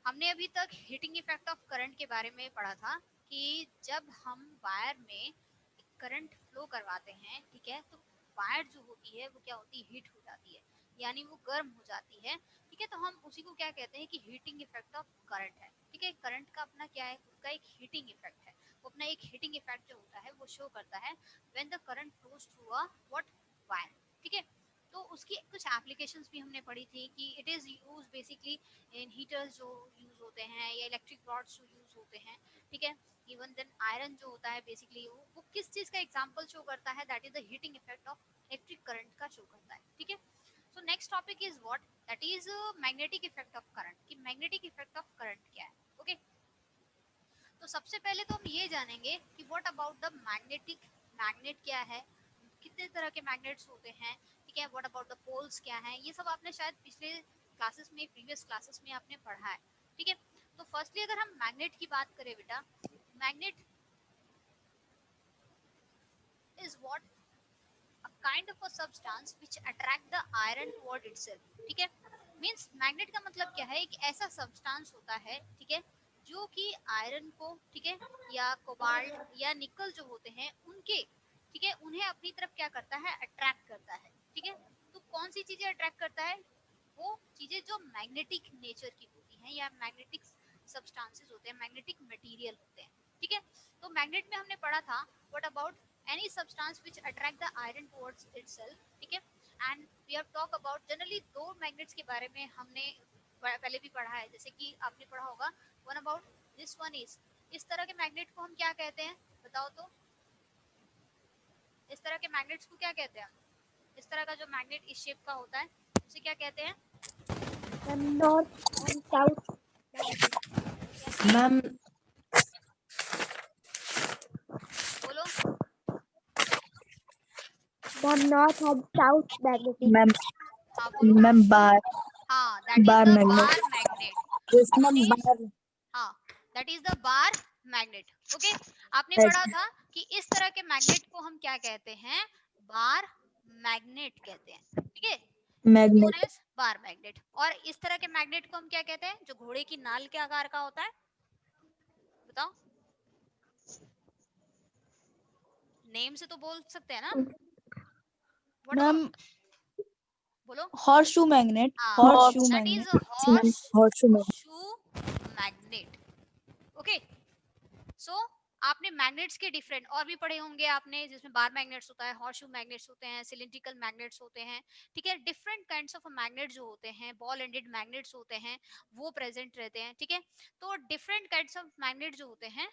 हमने अभी तक हीटिंग इफेक्ट ऑफ करंट के बारे में पढ़ा था कि जब हम वायर में करंट फ्लो करवाते हैं, ठीक है, तो वायर जो होती है वो क्या होती है, हीट हो जाती है, यानी वो गर्म हो जाती है, ठीक है। तो हम उसी को क्या कहते हैं कि हीटिंग इफेक्ट ऑफ करंट है, ठीक है। करंट का अपना क्या है, उसका एक हीटिंग इफेक्ट है, वो अपना एक हीटिंग इफेक्ट जो होता है वो शो करता है when the current flows through a what wire, ठीक है। तो उसकी कुछ एप्लीकेशंस भी हमने पढ़ी थी कि it is use basically in heaters जो यूज होते हैं या इलेक्ट्रिक रॉड्स जो यूज होते हैं, ठीक है। इवन देन आयरन जो होता है बेसिकली वो किस चीज का एग्जांपल शो करता है, that is the heating effect of electric current का शो करता है, ठीक है। So next topic is what, that is magnetic effect of current, कि मैग्नेटिक इफेक्ट ऑफ करंट क्या है, ओके। तो सबसे पहले तो हम ये जानेंगे कि what about the magnetic, magnet क्या है, कितने तरह के मैग्नेट्स होते हैं, ठीक है। व्हाट अबाउट द पोल्स क्या है, ये सब आपने शायद पिछले क्लासेस में, प्रीवियस क्लासेस में आपने पढ़ा है, ठीक है। तो फर्स्टली अगर हम मैग्नेट की बात करें बेटा, magnet is what, a kind of a substance which attract the iron toward itself, ठीक है। मींस मैग्नेट का मतलब क्या है, एक ऐसा सब्सटेंस होता है, ठीक है, जो कि आयरन को, ठीक है, या कोबाल्ट या निकल जो होते हैं उनके, ठीक है, उन्हें अपनी तरफ क्या करता है, अट्रैक्ट करता है, ठीक है। तो कौन सी चीजें अट्रैक्ट करता है, वो चीजें जो मैग्नेटिक नेचर की होती हैं या मैग्नेटिक सब्सटेंसेस होते हैं, मैग्नेटिक मटेरियल होते हैं, ठीक है। तो मैग्नेट में हमने पढ़ा था what about any substance which attract the iron towards itself, ठीक है। and we have talk about generally दो magnets के बारे में हमने पहले भी पढ़ा है, जैसे कि आपने पढ़ा होगा one about this one is, इस तरह के मैग्नेट को हम क्या कहते हैं, बताओ तो। इस तरह के मैग्नेट्स को क्या कहते हैं, इस तरह का जो मैग्नेट इस शेप का होता है उसे क्या कहते हैं। नॉर्थ एंड साउथ मैम बोलो। Ma'am north and south magnetic ma'am हाँ बोलो। मैम बार हाँ, that is bar the magnet, bar magnet, yes ma'am means, bar, हाँ, that is the bar magnet, okay. आपने यस पढ़ा था कि इस तरह के मैग्नेट को हम क्या कहते हैं, बार मैग्नेट कहते हैं, ठीक है, known magnet, as bar magnet. और इस तरह के मैग्नेट को हम क्या कहते हैं, जो घोड़े की नाल के आकार का होता है, बताओ, नेम से तो बोल सकते हैं ना, व्हाट मैम अबाउट, बोलो। हॉर्सशू मैग्नेट, हाँ, horseshoe that is magnet horse horseshoe ma'am, shoe magnet, okay. So आपने मैग्नेट्स के डिफरेंट और भी पढ़े होंगे आपने, जिसमें बार मैग्नेट्स होता है, हॉर्सशू मैग्नेट्स होते हैं, सिलिंड्रिकल मैग्नेट्स होते हैं, ठीक है। डिफरेंट काइंड्स ऑफ मैग्नेट जो होते हैं, बॉल एंडेड मैग्नेट्स होते हैं, वो प्रेजेंट रहते हैं, ठीक है। तो डिफरेंट काइंड्स ऑफ मैग्नेट जो होते हैं,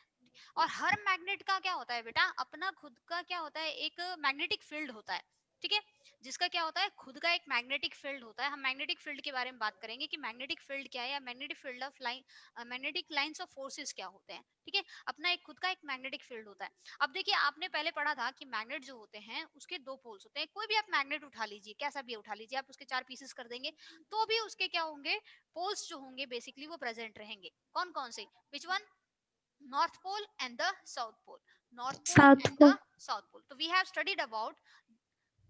और हर मैग्नेट का क्या होता है बेटा, अपना खुद का क्या होता है, एक मैग्नेटिक फील्ड होता है, ठीक है। जिसका क्या होता है, खुद का एक मैग्नेटिक फील्ड होता है। हम मैग्नेटिक फील्ड के बारे में बात करेंगे कि मैग्नेटिक फील्ड क्या है, या magnetic field of line, magnetic lines of forces क्या होते हैं, ठीक है। अपना एक खुद का एक मैग्नेटिक फील्ड होता है। अब देखिए, आपने पहले पढ़ा था कि मैग्नेट जो होते हैं उसके दो पोल्स होते हैं। कोई भी आप मैग्नेट उठा लीजिए, कैसा भी उठा लीजिए, आप उसके चार पीसेस कर देंगे तो भी उसके क्या होंगे, पोल्स जो होंगे बेसिकली वो प्रेजेंट रहेंगे। कौन कौन से, which one, north pole and the south pole, north pole south and को, the south pole. So we have studied about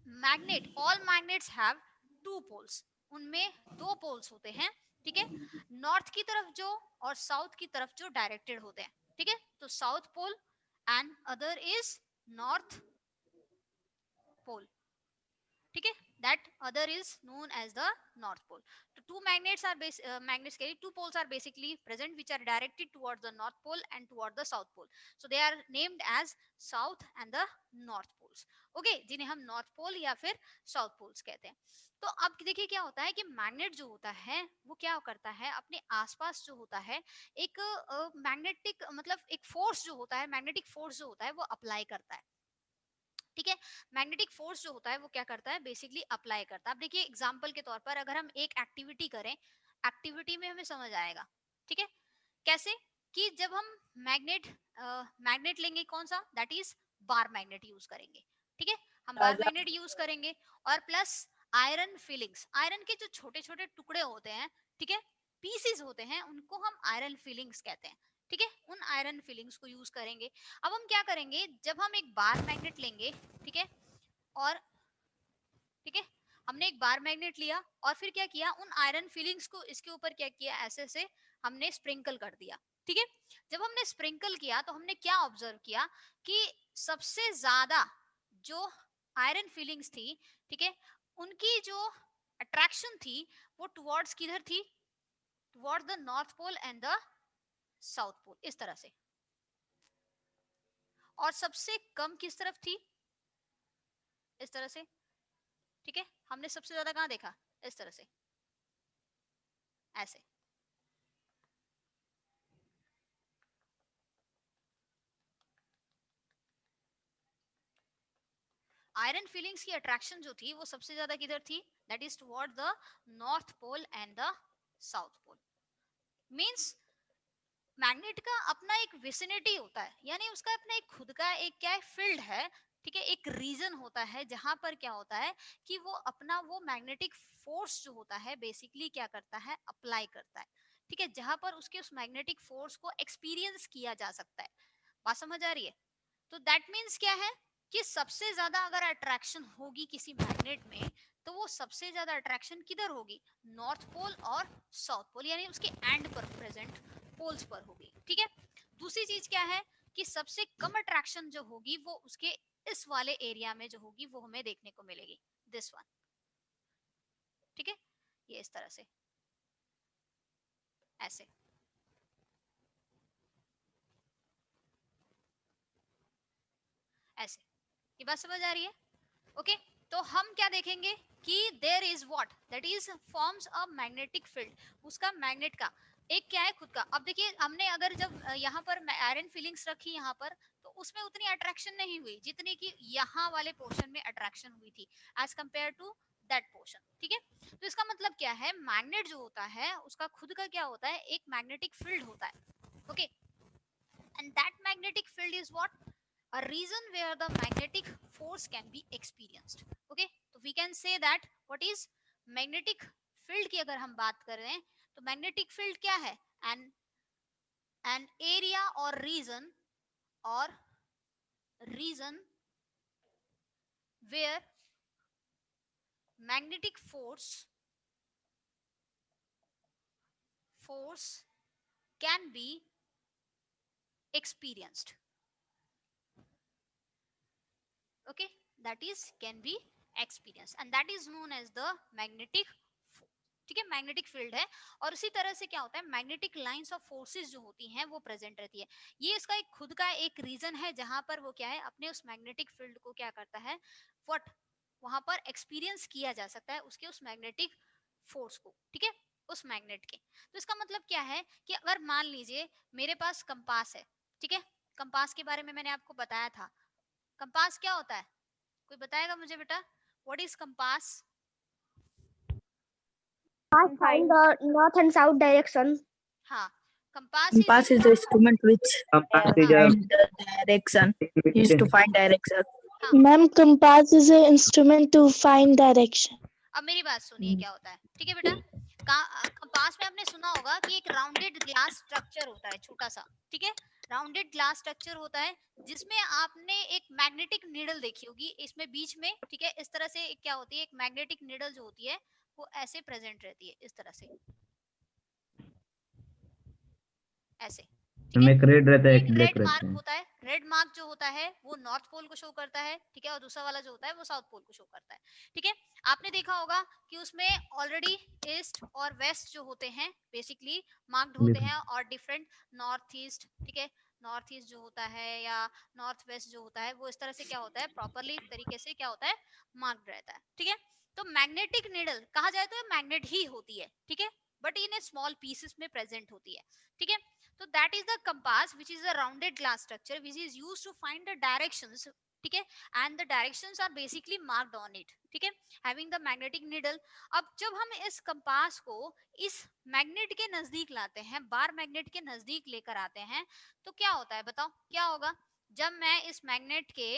magnet, all magnets have two poles, उनमें दो पोल्स होते हैं, ठीक है। नॉर्थ की तरफ जो और साउथ की तरफ जो डायरेक्टेड होते हैं, ठीक है। तो south pole and other is north pole, ठीक है। That other is known as the north pole. तो two magnets are magnets carry two poles are basically present which are directed towards the north pole and toward the south pole, so they are named as south and the north poles, okay, जिन्हें हम north pole या फिर south poles कहते हैं। तो अब देखिए क्या होता है कि मैग्नेट जो होता है वो क्या करता है, अपने आसपास जो होता है एक मैग्नेटिक मतलब एक फोर्स जो होता है, मैग्नेटिक फोर्स जो होता है वो अप्लाई करता है, ठीक है। मैग्नेटिक फोर्स जो होता है वो क्या करता है, बेसिकली अप्लाई करता है। अब देखिए एग्जांपल के तौर पर अगर हम एक एक्टिविटी करें, एक्टिविटी में हमें समझ आएगा, ठीक है। कैसे, कि जब हम मैग्नेट मैग्नेट लेंगे कौन सा, that is bar magnet use करेंगे, ठीक है। हम बार मैग्नेट यूज करेंगे और प्लस आयरन फिलिंग्स, आयरन के जो छोटे छोटे टुकड़े होते हैं, ठीक है, पीसीज होते हैं, उनको हम आयरन फिलिंग्स कहते हैं, ठीक है। उन आयरन फिलिंग्स को यूज करेंगे। अब हम क्या करेंगे, जब हम एक बार मैग्नेट लेंगे, ठीक है, और ठीक है, हमने एक बार मैग्नेट लिया और फिर क्या किया, उन आयरन फिलिंग्स को इसके ऊपर क्या किया, ऐसे ऐसे हमने स्प्रिंकल कर दिया, ठीक है। जब हमने स्प्रिंकल किया तो हमने क्या ऑब्जर्व किया कि सबसे ज्यादा जो आयरन फीलिंग्स थी, ठीक है, उनकी जो अट्रैक्शन थी वो टुवर्ड्स किधर थी, towards the north pole and the south pole, इस तरह से। और सबसे कम किस तरफ थी, इस तरह से, ठीक है। हमने सबसे ज्यादा कहां देखा, इस तरह से, ऐसे। आयरन फीलिंग्स की अट्रैक्शन जो थी वो सबसे ज्यादा किधर थी, that is toward the north pole and the south pole. Means magnet का अपना एक विसिनिटी होता है, यानी उसका अपना एक खुद का एक क्या है, फील्ड है, ठीक है, एक रीजन होता है जहां पर क्या होता है कि वो अपना वो मैग्नेटिक फोर्स जो होता है बेसिकली क्या करता है, अप्लाई करता है, ठीक है, जहां पर उसके उस मैग्नेटिक फोर्स को एक्सपीरियंस किया जा सकता है। बात समझ आ रही है? तो दैट मीन्स क्या है कि सबसे ज्यादा अगर अट्रैक्शन होगी किसी मैग्नेट में तो वो सबसे ज्यादा अट्रैक्शन किधर होगी, नॉर्थ पोल और साउथ पोल, यानी उसके एंड पर प्रेजेंट पोल्स पर होगी, ठीक है। दूसरी चीज क्या है कि सबसे कम अट्रैक्शन जो होगी वो उसके इस वाले एरिया में जो होगी वो हमें देखने को मिलेगी, दिस वन, ठीक है, ये इस तरह से, ऐसे। ऐसे, ये बात समझ आ रही है? ओके, तो हम क्या देखेंगे कि there is what, that is forms a magnetic field, उसका मैग्नेट का एक क्या है खुद का। अब देखिए हमने अगर जब यहाँ पर आयरन फीलिंग्स रखी यहाँ पर, तो उसमें उतनी अट्रैक्शन नहीं हुई जितनी कि यहाँ वाले पोर्शन में अट्रैक्शन हुई थी as compare to that portion, ठीक है। तो इसका मतलब क्या है, मैग्नेट जो होता है उसका खुद का क्या होता है, एक मैग्नेटिक फील्ड होता है, okay, and that magnetic field is what, a region where the magnetic force can be experienced, okay, so we can say that what is magnetic field की अगर हम बात कर रहे हैं तो magnetic field क्या है, an area or region where magnetic force can be experienced, okay, that is can be experienced and that is known as the magnetic, ठीक है, मैग्नेटिक फील्ड है। और उसी तरह से क्या होता है, मैग्नेटिक लाइंस ऑफ फोर्सेस जो होती हैं वो प्रेजेंट रहती है। ये इसका एक खुद का एक रीजन है जहां पर वो क्या है, अपने उस मैग्नेटिक फील्ड को क्या करता है, व्हाट, वहां पर एक्सपीरियंस किया जा सकता है उसके उस मैग्नेटिक फोर्स को, ठीक है, उस मैग्नेट के। तो इसका मतलब क्या है कि अगर मान लीजिए मेरे पास कंपास है, ठीक है, कंपास के बारे में मैंने आपको बताया था। कंपास क्या होता है, कोई बताएगा मुझे बेटा, what is compass? Find the north and south direction. हाँ, compass is Compass is the instrument which Compass is find the direction, used to find direction. Ma'am, compass is an instrument to find direction. अब मेरी बात सुनिए क्या होता है, ठीक है बेटा, कंपास में आपने सुना होगा कि एक राउंडेड ग्लास स्ट्रक्चर होता है छोटा सा, ठीक है, राउंडेड ग्लास स्ट्रक्चर होता है जिसमें आपने एक मैग्नेटिक नीडल देखी होगी इसमें बीच में, ठीक है, इस तरह से एक क्या होती है, एक मैग्नेटिक नीडल जो होती है वो ऐसे प्रेजेंट रहती है, इस तरह से, ऐसे, ठीक है। एक रेड रहता है, एक एक ब्लैक रेड रहता मार्क है। होता है, रेड मार्क जो होता है वो नॉर्थ पोल को शो करता है, ठीक है, और दूसरा वाला जो होता है वो साउथ पोल को शो करता है, ठीक है। आपने देखा होगा कि उसमें ऑलरेडी ईस्ट और वेस्ट जो होते हैं बेसिकली मार्क्ड होते हैं, और डिफरेंट नॉर्थ ईस्ट, ठीक है, नॉर्थ ईस्ट जो होता है या नॉर्थ वेस्ट जो होता है वो इस तरह से क्या होता है, प्रॉपरली तरीके से क्या होता है, मार्क्ड रहता है, ठीक है। तो मैग्नेटिक नीडल कहा जाए तो मैग्नेट ही होती है, ठीक है, but in A small pieces में प्रेजेंट होती है, ठीक है। So that is the compass, which is a rounded glass structure which is used to find the directions, ठीक है, and the directions are basically marked on it, ठीक है, having the magnetic needle। अब जब हम इस कंपास को इस मैग्नेट के नजदीक लाते हैं, बार मैग्नेट के नजदीक लेकर आते हैं, तो क्या होता है बताओ, क्या होगा जब मैं इस मैग्नेट के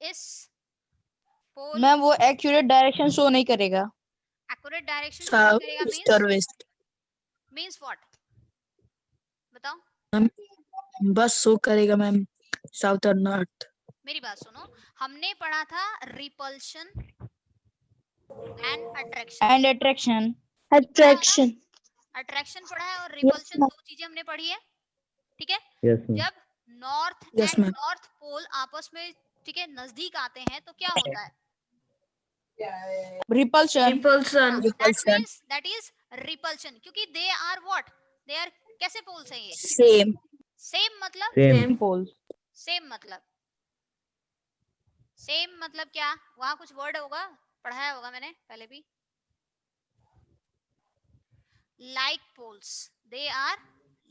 इस पोल, मैम वो एक्यूरेट डायरेक्शन शो नहीं करेगा। एक्यूरेट डायरेक्शन शो नहीं करेगा, East or west. Means what, बताओ। बस शो करेगा मैम, साउथ और नॉर्थ। मेरी बात सुनो, हमने पढ़ा था repulsion and attraction, and attraction. Attraction पढ़ा है और Yes, रिपल्शन, ma'am. दो चीजें हमने पढ़ी है, ठीक है। Yes, ma'am. जब north Yes, and ma'am. North pole आपस में, ठीक है, नजदीक आते हैं तो क्या होता है? Repulsion. Repulsion. That is repulsion, क्योंकि they are what, they are कैसे पोल्स हैं ये? Same. सेम मतलब, Same. Same poles. सेम मतलब, सेम मतलब क्या? वहां कुछ वर्ड होगा, पढ़ाया होगा मैंने पहले भी। Like poles, they are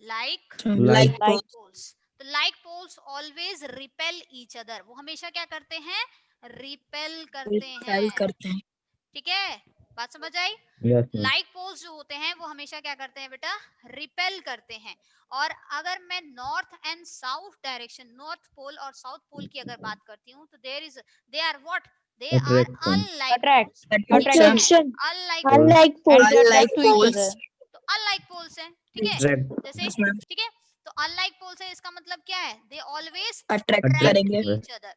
like Like Like. Poles. तो like poles always repel each other, वो हमेशा क्या करते हैं? रिपेल करते repel हैं, करते हैं. ठीक है, बात समझ आई? Yes, ma'am. लाइक पोल्स जो होते हैं वो हमेशा क्या करते हैं बेटा? रिपेल करते हैं। और अगर मैं north and south direction, north pole और साउथ पोल की अगर बात करती हूँ तो they are what, they are Attraction. Unlike Attract. Poles, Attraction. Attraction. Unlike, Unlike And poles. they Unlike attract to each poles. other. तो अनलाइक पोल्स हैं, ठीक है, Attract. जैसे, Yes, ma'am. ठीक है, तो अनलाइक पोल्स है, इसका मतलब क्या है? दे ऑलवेज Attract अट्रैक्ट करेंगे. ईच अदर,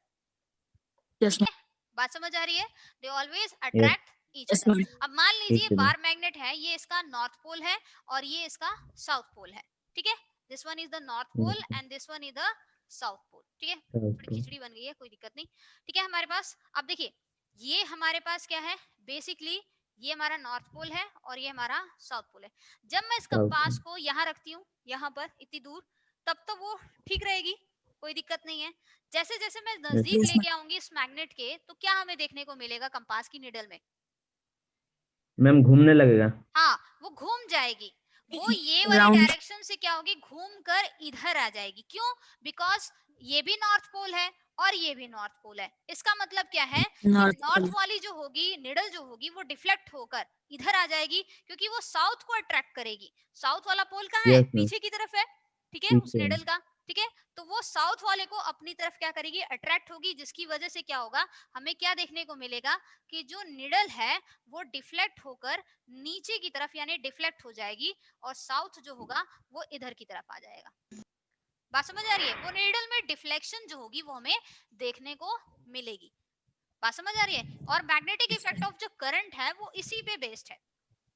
Yes, ठीक ma'am. है, बात समझ आ रही है? They always Yes. Attract each Yes, other. ma'am. अब मान लीजिए Each other. बार मैग्नेट है, ये इसका नॉर्थ पोल है और ये इसका साउथ पोल है, ठीक है, this one is the north pole Yes. And this one is the south pole, ठीक है, South थोड़ी pole. खिचड़ी बन गई है, कोई दिक्कत नहीं, ठीक है हमारे पास। अब देखिए, ये हमारे पास क्या है? बेसिकली ये हमारा नॉर्थ पोल है और ये हमारा साउथ पोल है। जब मैं इस South कंपास pole. को यहाँ रखती हूँ, यहाँ पर इतनी दूर, तब तो वो ठीक रहेगी, कोई दिक्कत नहीं है। जैसे जैसे मैं Yes. नजदीक Yes, ma'am. लेके आऊंगी इस मैग्नेट के, तो क्या हमें देखने को मिलेगा कंपास की निडल में? मैम घूमने लगेगा. हाँ, वो घूम जाएगी, वो ये वाली Round. डायरेक्शन से क्या होगी? घूम कर इधर आ जाएगी। क्यों? बिकॉज ये भी नॉर्थ पोल है और ये भी नॉर्थ पोल है। इसका मतलब क्या है कि North नॉर्थ pole. वाली जो होगी, निडल जो होगी, वो डिफ्लेक्ट होकर इधर आ जाएगी, क्योंकि वो साउथ को अट्रैक्ट करेगी। साउथ वाला पोल कहाँ है? Yes, ma'am. पीछे की तरफ है, ठीक है, उस पीछे. निडल का, ठीक है, तो वो साउथ वाले को अपनी तरफ क्या करेगी? अट्रैक्ट होगी, जिसकी वजह से क्या होगा? हमें क्या देखने को मिलेगा कि जो निडल है वो डिफ्लेक्ट होकर नीचे की तरफ यानी डिफ्लेक्ट हो जाएगी और साउथ जो होगा वो इधर की तरफ आ जाएगा। बात समझ आ रही है? वो नीडल में डिफ्लेक्शन जो होगी वो हमें देखने को मिलेगी। बात समझ आ रही है? और मैग्नेटिक इफेक्ट ऑफ जो करंट है वो इसी पे बेस्ड है।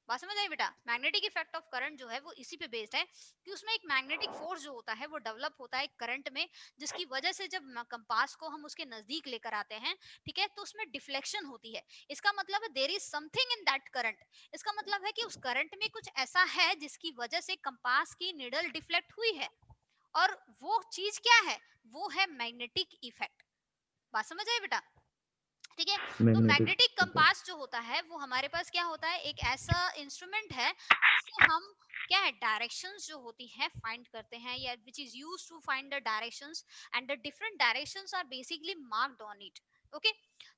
बात समझ आई बेटा? मैग्नेटिक इफेक्ट ऑफ करंट जो है वो इसी पे बेस्ड है कि उसमें एक मैग्नेटिक फोर्स जो होता है वो डेवलप होता है करंट में, जिसकी वजह से जब कंपास को हम उसके नजदीक लेकर आते हैं, ठीक है, तो उसमें डिफ्लेक्शन होती है। इसका मतलब है there is something in that current. इसका मतलब है कि उस करंट में कुछ ऐसा है जिसकी वजह से कंपास की निडल डिफ्लेक्ट हुई है, और वो चीज क्या है? वो है मैग्नेटिक इफेक्ट। बात समझ आई बेटा? ठीक है, तो Magnetic. मैग्नेटिक कंपास जो होता है वो हमारे पास क्या होता है? एक ऐसा इंस्ट्रूमेंट है जिससे हम क्या है, डायरेक्शंस जो होती हैं फाइंड करते हैं, या which is used to find the directions and the different directions are basically marked on it. Okay,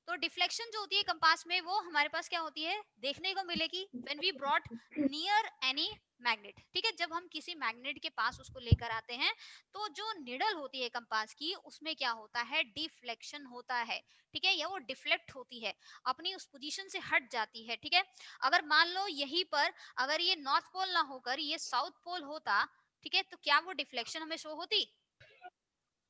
तो डिफ्लेक्शन जो होती है कंपास में वो हमारे पास क्या होती है? देखने को मिलेगी when we brought near any magnet, ठीक है, जब हम किसी मैग्नेट के पास उसको लेकर आते हैं, तो जो निडल होती है कंपास की उसमें क्या होता है? डिफ्लेक्शन होता है, ठीक है, या वो डिफ्लेक्ट होती है, अपनी उस पोजीशन से हट जाती है, ठीक है। अगर मान लो यहीं पर अगर ये नॉर्थ पोल ना होकर ये साउथ पोल होता, ठीक है, तो क्या वो डिफ्लेक्शन हमें शो होती?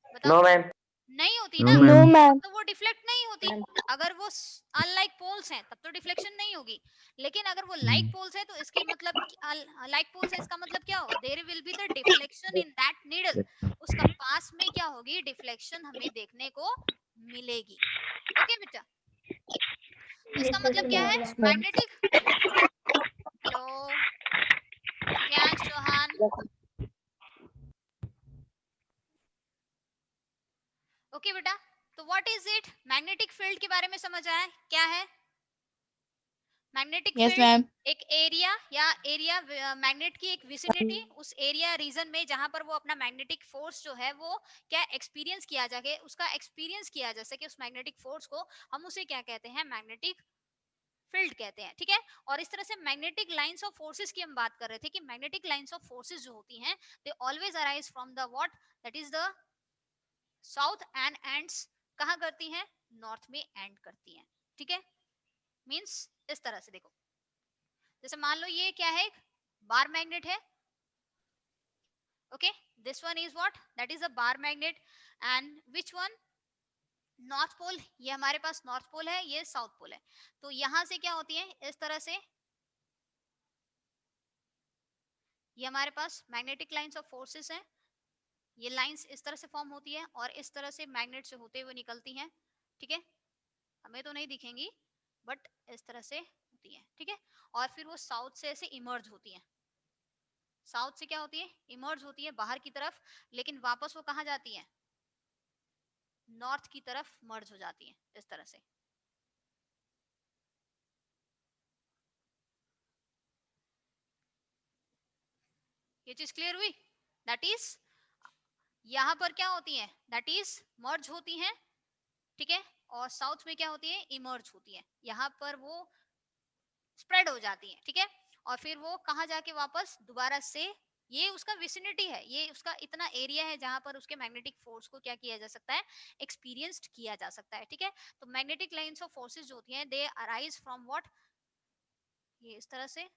बताओ। No, ma'am. नहीं होती No, ना, No, ma'am. ma'am. तो वो डिफ्लेक्ट नहीं होती। अगर वो अनलाइक पोल्स हैं तब तो डिफ्लेक्शन नहीं होगी, लेकिन अगर वो लाइक पोल्स है तो इसके मतलब लाइक पोल्स है, इसका मतलब क्या होगा? There will be the deflection in that needle. उस कंपास में क्या होगी? डिफ्लेक्शन हमें देखने को मिलेगी। ओके बेटा, तो इसका मतलब क्या है? Magnetic, hello Divyansh Chauhan, okay बेटा, तो what is it? Magnetic field के बारे में समझ आया क्या है? Magnetic Yes, field ma'am. एक एरिया मैग्नेट की एक विसिनिटी, उस एरिया रीजन में जहां पर वो अपना मैग्नेटिक फोर्स जो है वो क्या एक्सपीरियंस किया जाके, उसका एक्सपीरियंस किया जा सके उस मैग्नेटिक फोर्स को, हम उसे क्या कहते हैं? मैग्नेटिक फील्ड कहते हैं, ठीक है। और इस तरह से मैग्नेटिक लाइंस ऑफ फोर्सेस की हम बात कर रहे थे कि मैग्नेटिक लाइंस ऑफ फोर्सेस जो होती हैं they always arise from the what, that is the south and ends कहाँ करती हैं? नॉर्थ में एंड करती हैं, ठीक है। मींस इस तरह से देखो, जैसे मान लो ये क्या है? एक बार मैग्नेट है, okay, this one is what, that is a bar magnet, and which one? North pole, ये हमारे पास नॉर्थ पोल है, ये साउथ पोल है। तो यहां से क्या होती है? इस तरह से ये हमारे पास मैग्नेटिक लाइंस ऑफ फोर्सेस हैं। ये लाइंस इस तरह से फॉर्म होती है और इस तरह से मैग्नेट से होते हुए निकलती हैं, ठीक है। हमें तो नहीं दिखेंगी बट इस तरह से होती है, ठीक है। और फिर वो साउथ से ऐसे इमर्ज होती हैं। साउथ से क्या होती है, इमर्ज होती है बाहर की तरफ, लेकिन वापस वो कहाँ जाती है, नॉर्थ की तरफ मर्ज हो जाती है इस तरह से। ये चीज क्लियर हुई? दैट इज यहाँ पर क्या होती है, दैट इज मर्ज होती हैं, ठीक है। और साउथ में क्या होती है, इमर्ज होती है। यहाँ पर वो स्प्रेड हो जाती है, ठीक है। और फिर वो कहाँ जाके वापस दोबारा से, ये उसका विसिनिटी है, ये उसका इतना एरिया है जहां पर उसके मैग्नेटिक फोर्स को क्या किया जा सकता है, एक्सपीरियंस्ड किया जा सकता है, ठीक है। तो मैग्नेटिक लाइंस ऑफ फोर्सेस जो होती हैं दे अराइज फ्रॉम व्हाट, ये इस तरह से,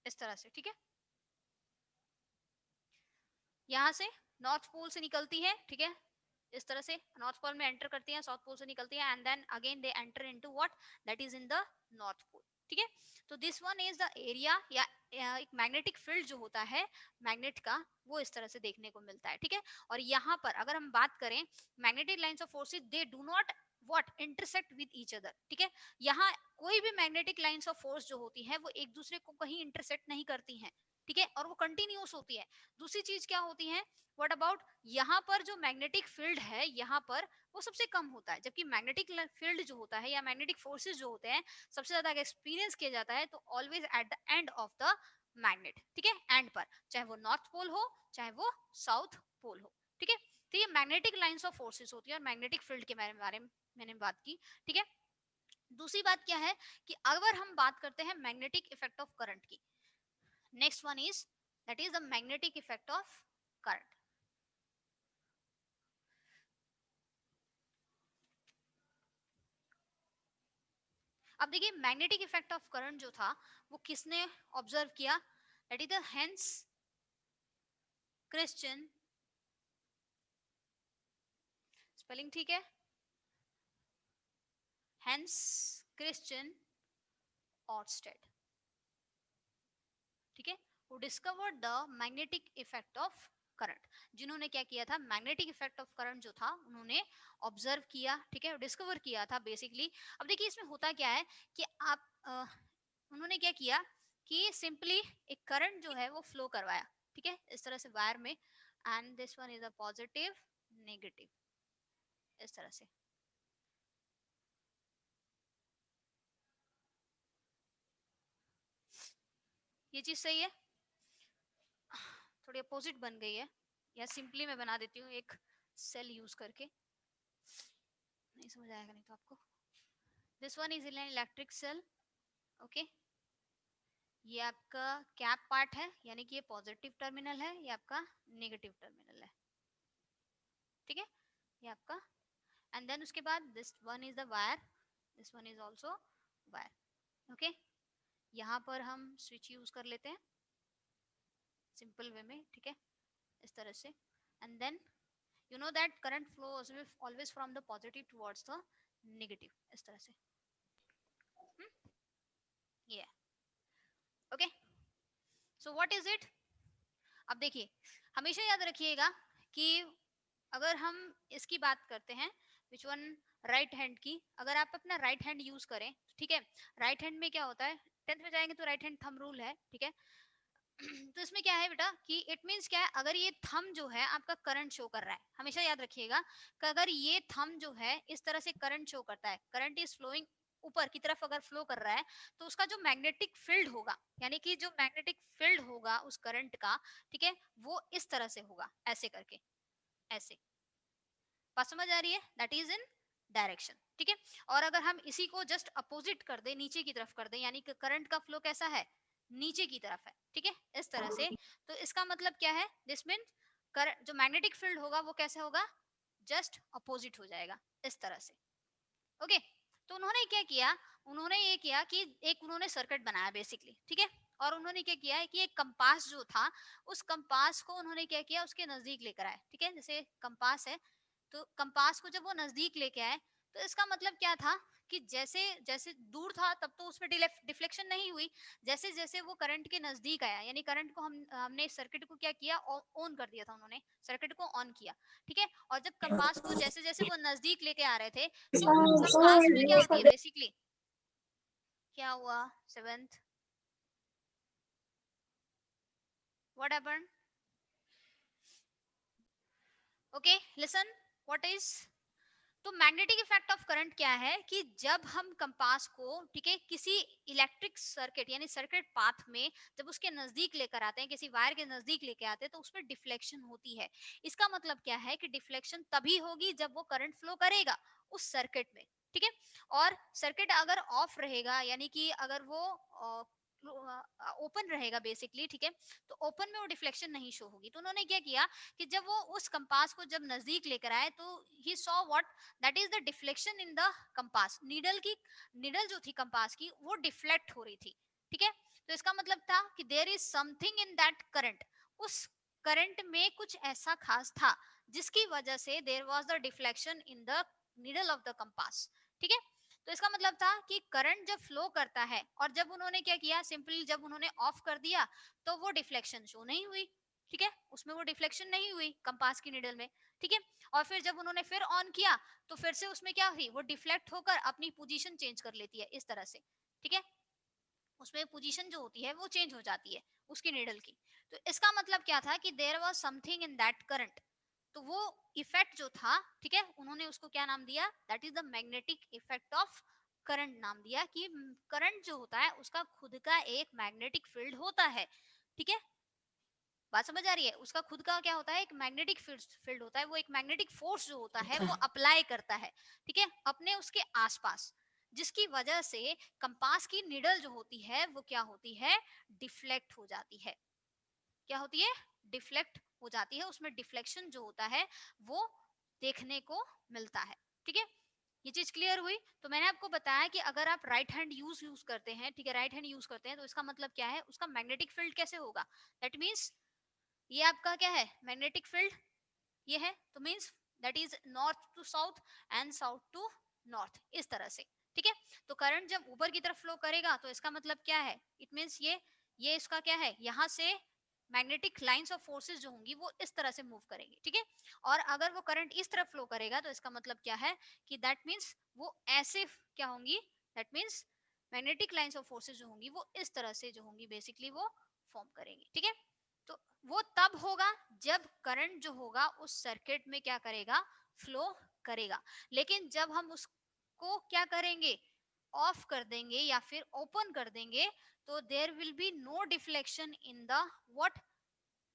इस तरह से, ठीक है। यहाँ से नॉर्थ पोल से निकलती है, ठीक है। इस तरह से नॉर्थ पोल में एंटर करती हैं, साउथ पोल से निकलती है, and then again they enter into what, that is in the north pole, ठीक है। तो this one is the area, या एक मैग्नेटिक फील्ड जो होता है मैग्नेट का, वो इस तरह से देखने को मिलता है, ठीक है। और यहाँ पर अगर हम बात करें, magnetic lines of forces they do not what intersect with each other, ठीक है। यहाँ कोई भी मैग्नेटिक लाइंस ऑफ फोर्स जो होती है वो एक दूसरे को कहीं इंटरसेक्ट नहीं करती हैं, ठीक है, और वो कंटिन्यूस होती है। दूसरी चीज क्या होती है, व्हाट अबाउट, यहाँ पर जो मैग्नेटिक फील्ड है यहाँ पर वो सबसे कम होता है, जबकि मैग्नेटिक फील्ड जो होता है या मैग्नेटिक फोर्सेस जो होते हैं सबसे ज्यादा एक्सपीरियंस किया जाता है तो always at the end of the magnet, ठीक है, एंड पर, चाहे वो नॉर्थ पोल हो चाहे वो साउथ पोल हो, ठीक है। तो ये मैग्नेटिक लाइंस ऑफ फोर्सेस होती है और मैग्नेटिक फील्ड के बारे में मैंने बात की, ठीक है। दूसरी बात क्या है कि अगर हम बात करते हैं मैग्नेटिक इफेक्ट ऑफ करंट की, next one is that is the magnetic effect of current. अब देखिए मैग्नेटिक इफेक्ट ऑफ करंट जो था वो किसने ऑब्जर्व किया, that is the hence Christian, spelling ठीक है, हेंस क्रिश्चियन ऑर्स्टेड, ठीक है, who discovered the magnetic effect of current. जिन्होंने क्या किया था, मैग्नेटिक इफेक्ट ऑफ करंट जो था उन्होंने ऑब्जर्व किया, ठीक है, डिस्कवर किया था बेसिकली। अब देखिए इसमें होता क्या है कि आप उन्होंने क्या किया कि सिंपली एक करंट जो है वो फ्लो करवाया, ठीक है, इस तरह से वायर में, and this one is a positive negative, इस तरह से। ये चीज सही है, थोड़ी अपोजिट बन गई है, या सिंपली मैं बना देती हूँ एक सेल यूज करके, नहीं समझ आएगा नहीं तो आपको। This one is an electric cell, okay. ये आपका कैप पार्ट है, यानी कि ये पॉजिटिव टर्मिनल है, ये आपका नेगेटिव टर्मिनल है, ठीक है, ये आपका। एंड देन उसके बाद this one is the wire, this one is also wire, okay. यहाँ पर हम स्विच यूज कर लेते हैं सिंपल वे में, ठीक है, इस तरह से। And then you know that current flows always from the positive towards the negative, इस तरह से, ये okay. So what is it, अब देखिए हमेशा याद रखिएगा कि अगर हम इसकी बात करते हैं विच वन, राइट हैंड की, अगर आप अपना राइट हैंड यूज करें, ठीक है, राइट हैंड में क्या होता है, 10th में जाएंगे तो राइट हैंड थंब रूल है, ठीक है। तो इसमें क्या है बेटा कि इट मींस क्या है, अगर ये थंब जो है आपका करंट शो कर रहा है, हमेशा याद रखिएगा कि अगर ये थंब जो है इस तरह से करंट शो करता है, करंट इज फ्लोइंग ऊपर की तरफ अगर फ्लो कर रहा है, तो उसका जो मैग्नेटिक फील्ड होगा, यानी कि जो मैग्नेटिक फील्ड होगा उस करंट का, ठीक है, वो इस तरह से होगा, ऐसे करके, ऐसे। बात समझ आ रही है, दैट इज इन डायरेक्शन, ठीक है। और अगर हम इसी को जस्ट अपोजिट कर दें, नीचे की तरफ कर दें, यानी कि करंट का फ्लो कैसा है, नीचे की तरफ है, ठीक है, इस तरह से, तो इसका मतलब क्या है, दिस मीन जो मैग्नेटिक फील्ड होगा वो कैसे होगा, जस्ट अपोजिट हो जाएगा, इस तरह से, ओके। तो उन्होंने क्या किया, उन्होंने ये किया कि एक उन्होंने सर्किट बनाया बेसिकली, ठीक है, और उन्होंने क्या किया है कि एक कंपास जो था, उस कंपास को उन्होंने क्या किया, उसके नजदीक लेकर आए, ठीक है, जैसे कंपास है, तो कंपास को जब वो नजदीक लेके आए तो इसका मतलब क्या था कि जैसे जैसे दूर था तब तो उसमें डिफ्लेक्शन नहीं हुई, जैसे जैसे वो करंट के नजदीक आया, यानी करंट को हमने सर्किट को क्या किया, ऑन कर दिया था, उन्होंने सर्किट को ऑन किया, ठीक है। और जब कंपास को जैसे जैसे वो नजदीक लेके आ रहे थे, तो कंपास में क्या होती है बेसिकली, क्या हुआ seventh, what happened, okay listen, what is, तो मैग्नेटिक इफेक्ट ऑफ करंट क्या है कि जब हम कंपास को, ठीक है, किसी इलेक्ट्रिक सर्किट यानी सर्किट पाथ में जब उसके नजदीक लेकर आते हैं, किसी वायर के नजदीक लेके आते हैं, तो उसमें डिफ्लेक्शन होती है। इसका मतलब क्या है कि डिफ्लेक्शन तभी होगी जब वो करंट फ्लो करेगा उस सर्किट में, ठीक है। और सर्किट अगर ऑफ रहेगा, यानी कि अगर वो ओपन रहेगा बेसिकली, ठीक है, तो ओपन में वो डिफ्लेक्शन नहीं शो होगी। तो उन्होंने क्या किया कि जब वो उस कंपास को जब नजदीक लेकर आए, तो he saw what, that is the deflection in the compass, needle जो थी कंपास की वो डिफ्लेक्ट हो रही थी, ठीक है। तो इसका मतलब था कि there is something in that current, उस करंट में कुछ ऐसा खास था जिसकी वजह से there was the deflection in the needle of the compass, ठीक है। तो इसका मतलब था कि करंट जब फ्लो करता है, और जब उन्होंने क्या किया, सिंपली जब उन्होंने ऑफ कर दिया तो वो डिफ्लेक्शन शो नहीं हुई, ठीक है, उसमें वो डिफ्लेक्शन नहीं हुई कंपास की नीडल में, ठीक है। और फिर जब उन्होंने फिर ऑन किया तो फिर से उसमें क्या हुई, वो डिफ्लेक्ट होकर अपनी पोजीशन चेंज कर लेती है इस तरह से, ठीक है, उसमें पोजीशन जो होती है वो चेंज हो जाती है उसकी नीडल की। तो इसका मतलब क्या था कि there was something in that current, तो वो इफेक्ट जो था, ठीक है, उन्होंने उसको क्या नाम दिया, that is the magnetic effect of current नाम दिया, कि करंट जो होता है उसका खुद का एक मैग्नेटिक फील्ड होता है, ठीक है। बात समझ आ रही है, उसका खुद का क्या होता है, एक मैग्नेटिक फील्ड होता है, वो एक मैग्नेटिक फोर्स जो होता है वो अप्लाई करता है, ठीक है, अपने उसके आसपास, जिसकी वजह से कंपास की निडल जो होती है वो क्या होती है, डिफ्लेक्ट हो जाती है, क्या होती है, डिफ्लेक्ट हो जाती है, उसमें डिफ्लेक्शन जो होता है वो देखने को मिलता है, ठीक है। ये चीज क्लियर हुई। तो मैंने आपको बताया कि अगर आप राइट हैंड यूज करते हैं, ठीक है, राइट हैंड यूज करते हैं, तो इसका मतलब क्या है, उसका मैग्नेटिक फील्ड कैसे होगा, दैट मीन्स ये आपका क्या है, मैग्नेटिक फील्ड ये है, तो means that is north to south and south to north, इस तरह से, ठीक है। तो करंट जब ऊपर की तरफ फ्लो करेगा तो इसका मतलब क्या है, इट मींस ये इसका क्या है, यहाँ से मैग्नेटिक लाइंस ऑफ फोर्सेस जो होंगी वो इस तरह से मूव करेंगी, ठीक है। और अगर वो करंट इस तरफ फ्लो करेगा तो इसका मतलब क्या है कि दैट मींस वो ऐसे क्या होंगी, that means magnetic lines of forces जो होंगी वो इस तरह से जो होंगी बेसिकली वो फॉर्म करेंगी, ठीक है। तो वो तब होगा जब करंट जो होगा उस सर्किट में क्या करेगा, फ्लो करेगा। लेकिन जब हम उसको क्या करेंगे, ऑफ कर देंगे या फिर ओपन कर देंगे, तो there will be no deflection in the what,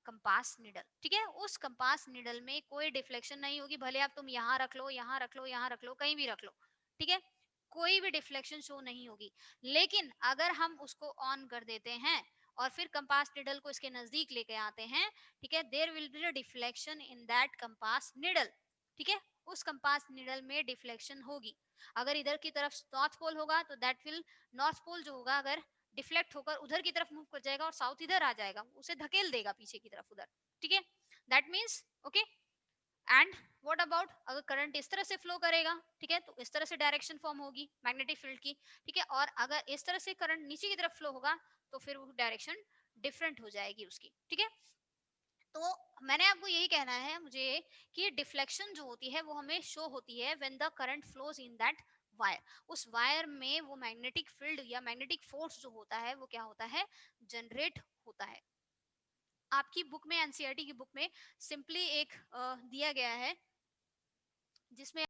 compass needle, ठीक है, उस कंपास निडल में कोई डिफ्लेक्शन नहीं होगी, भले आप तुम यहाँ रख लो, यहाँ रख लो, यहाँ रख लो, कहीं भी रख लो, ठीक है, कोई भी डिफ्लेक्शन शो नहीं होगी। लेकिन अगर हम उसको ऑन कर देते हैं और फिर कंपास निडल को इसके नजदीक लेके आते हैं, ठीक है, there will be a deflection in that compass needle, ठीक है, उस कंपास निडल में डिफ्लेक्शन होगी। अगर इधर की तरफ नॉर्थ पोल होगा तो दैट विल, नॉर्थ पोल जो होगा अगर डिफ्लेक्ट होकर उधर की तरफ मूव कर जाएगा और साउथ इधर आ जाएगा, उसे धकेल देगा पीछे की तरफ उधर, ठीक है, that means okay. And what about अगर करंट इस तरह से फ्लो करेगा, ठीक है, तो इस तरह से डायरेक्शन फॉर्म होगी मैग्नेटिक फील्ड की, ठीक है, और अगर इस तरह से करंट नीचे की तरफ फ्लो होगा तो फिर वो डायरेक्शन डिफरेंट हो जाएगी उसकी, ठीक है। तो मैंने आपको यही कहना है मुझे कि डिफ्लेक्शन जो होती है वो हमें शो होती है when the current flows in that wire, उस वायर में वो मैग्नेटिक फील्ड या मैग्नेटिक फोर्स जो होता है वो क्या होता है, जनरेट होता है। आपकी बुक में, एनसीईआरटी की बुक में सिंपली एक दिया गया है जिसमें